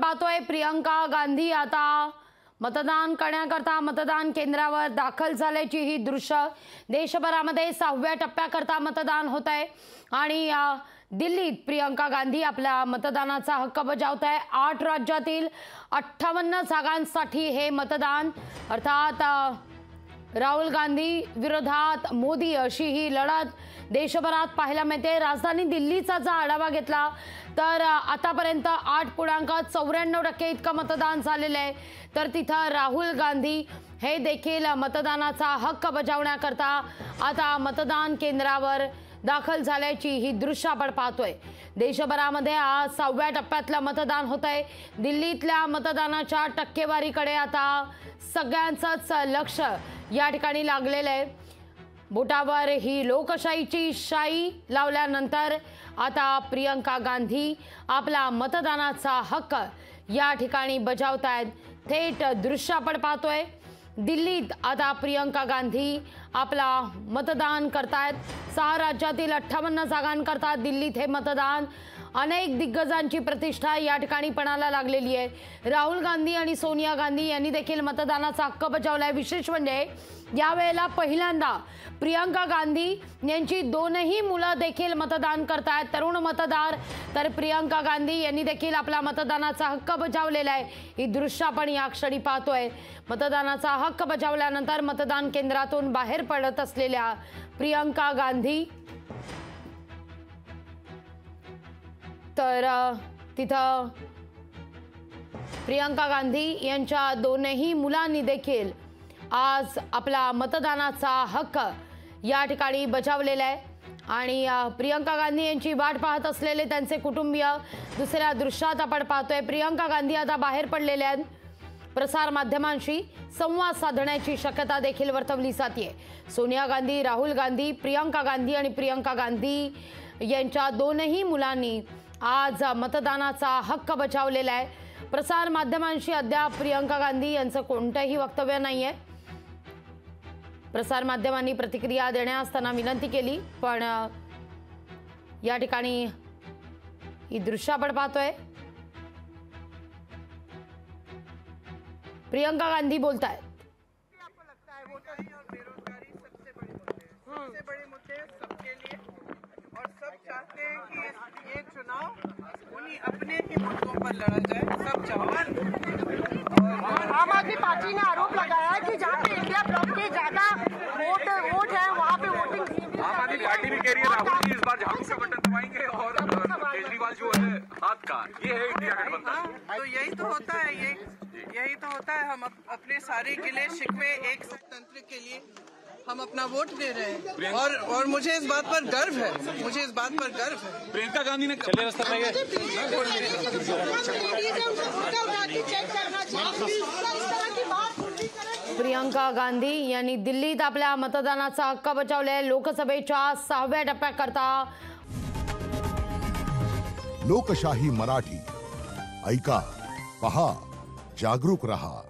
पाहतोय प्रियंका गांधी आता मतदान करण्याकरता मतदान केंद्रावर दाखल झाल्याची ही दृश्य देशभरामध्ये 6व्या टप्प्याकरता मतदान होत आहे आणि दिल्लीत प्रियंका गांधी आपल्या मतदानाचा हक्क बजावत आहे। 8 राज्यातील 58 जागांसाठी हे मतदान अर्थात राहुल गांधी विरोधात मोदी अशी ही लढत देशभरात पाहायला मिळते। राजधानी दिल्लीचा जर आढावा घेतला तर आतापर्यंत 8.94% इतकं मतदान झालेलं आहे, तर तिथं राहुल गांधी हे देखील मतदानाचा हक्क बजावण्याकरता आता मतदान केंद्रावर दाखल झाल्याची ही दृश्य आपण पाहतोय। देशभरामध्ये आज 6व्या टप्प्यातलं मतदान होत आहे। दिल्लीतल्या मतदानाच्या टक्केवारीकडे आता सगळ्यांचंच लक्ष या ठिकाणी लागलेलं आहे। बोटावर ही लोकशाहीची शाई लावल्यानंतर आता प्रियंका गांधी आपला मतदानाचा हक्क या ठिकाणी बजावत आहेत। थेट दृश्य आपण पाहतोय। दिल्लीत आता प्रियंका गांधी आपला मतदान करतायत। 6 राज्यातील 58 जागांकरता दिल्लीत हे मतदान। अनेक दिग्गजांची प्रतिष्ठा या ठिकाणी पणाला लागलेली आहे। राहुल गांधी आणि सोनिया गांधी यांनी देखील मतदानाचा हक्क बजावलाय। विशेष म्हणजे यावेळेला पहिल्यांदा प्रियंका गांधी यांची 2ही मुलं देखील मतदान करतायत, तरुण मतदार। तर प्रियंका गांधी यांनी देखील आपला मतदानाचा हक्क बजावलेला आहे। ही दृश्य आपण या क्षणी पाहतोय। मतदानाचा हक्क बजावल्यानंतर मतदान केंद्रातून बाहेर पडत असलेल्या प्रियंका गांधी तर तिथं प्रियंका गांधी यांच्या 2ही मुलांनी देखील आज आपला मतदानाचा हक्क या ठिकाणी बजावलेला आहे आणि प्रियंका गांधी यांची वाट पाहत असलेले त्यांचे कुटुंबीय दुसऱ्या दृश्यात आपण पाहतोय। प्रियंका गांधी आता बाहेर पडलेल्या आहेत। प्रसार माध्यमांशी संवाद साधण्याची शक्यता देखील वर्तवली जाते। सोनिया गांधी, राहुल गांधी, प्रियंका गांधी आणि प्रियंका गांधी यांच्या 2ही मुलांनी आज मतदानाचा हक्क बजावलेला आहे। प्रसार माध्यमांशी अद्याप प्रियंका गांधी यांचं कोणतंही वक्तव्य नाहीये। प्रसार माध्यमांनी प्रतिक्रिया देण्यास त्यांना विनंती केली, पण या ठिकाणी ही दृश्य आपण पाहतोय। प्रियंका गांधी बोलतायत। आपको लगता है वोटर और बेरोजगारी सबसे बड़े मुद्दे सबके लिए, और सब चाहते हैं कि ये चुनाव उन्हीं अपने ही मुद्दों पर लड़ा जाए। सब चाहते और आम आदमी पार्टी ने आरोप लगाया है कि जहाँ पे इंडिया ब्लॉक के ज्यादा वोट है वहाँ पे वोटिंग। आम आदमी पार्टी भी कह रही है राहुल जी इस बार झाड़ू का बटन दबाएंगे और केजरीवाल जो है हाथ का, ये है इंडिया गठबंधन। तो यही तो होता है, यही तो होता है। हम अपने सारे गिले शिकवे एक लोकतंत्र के लिए हम अपना वोट दे रहे हैं और मुझे इस बात पर गर्व है, मुझे इस बात पर गर्व है। प्रियंका गांधी ने चले रास्ते पे प्रियंका गांधी यांनी दिल्लीत आपल्या मतदानाचा हक्क बजावलाय। लोकसभेच्या 6व्या टप्प्याकरता लोकशाही मराठी ऐका, पहा, जागरूक रहा।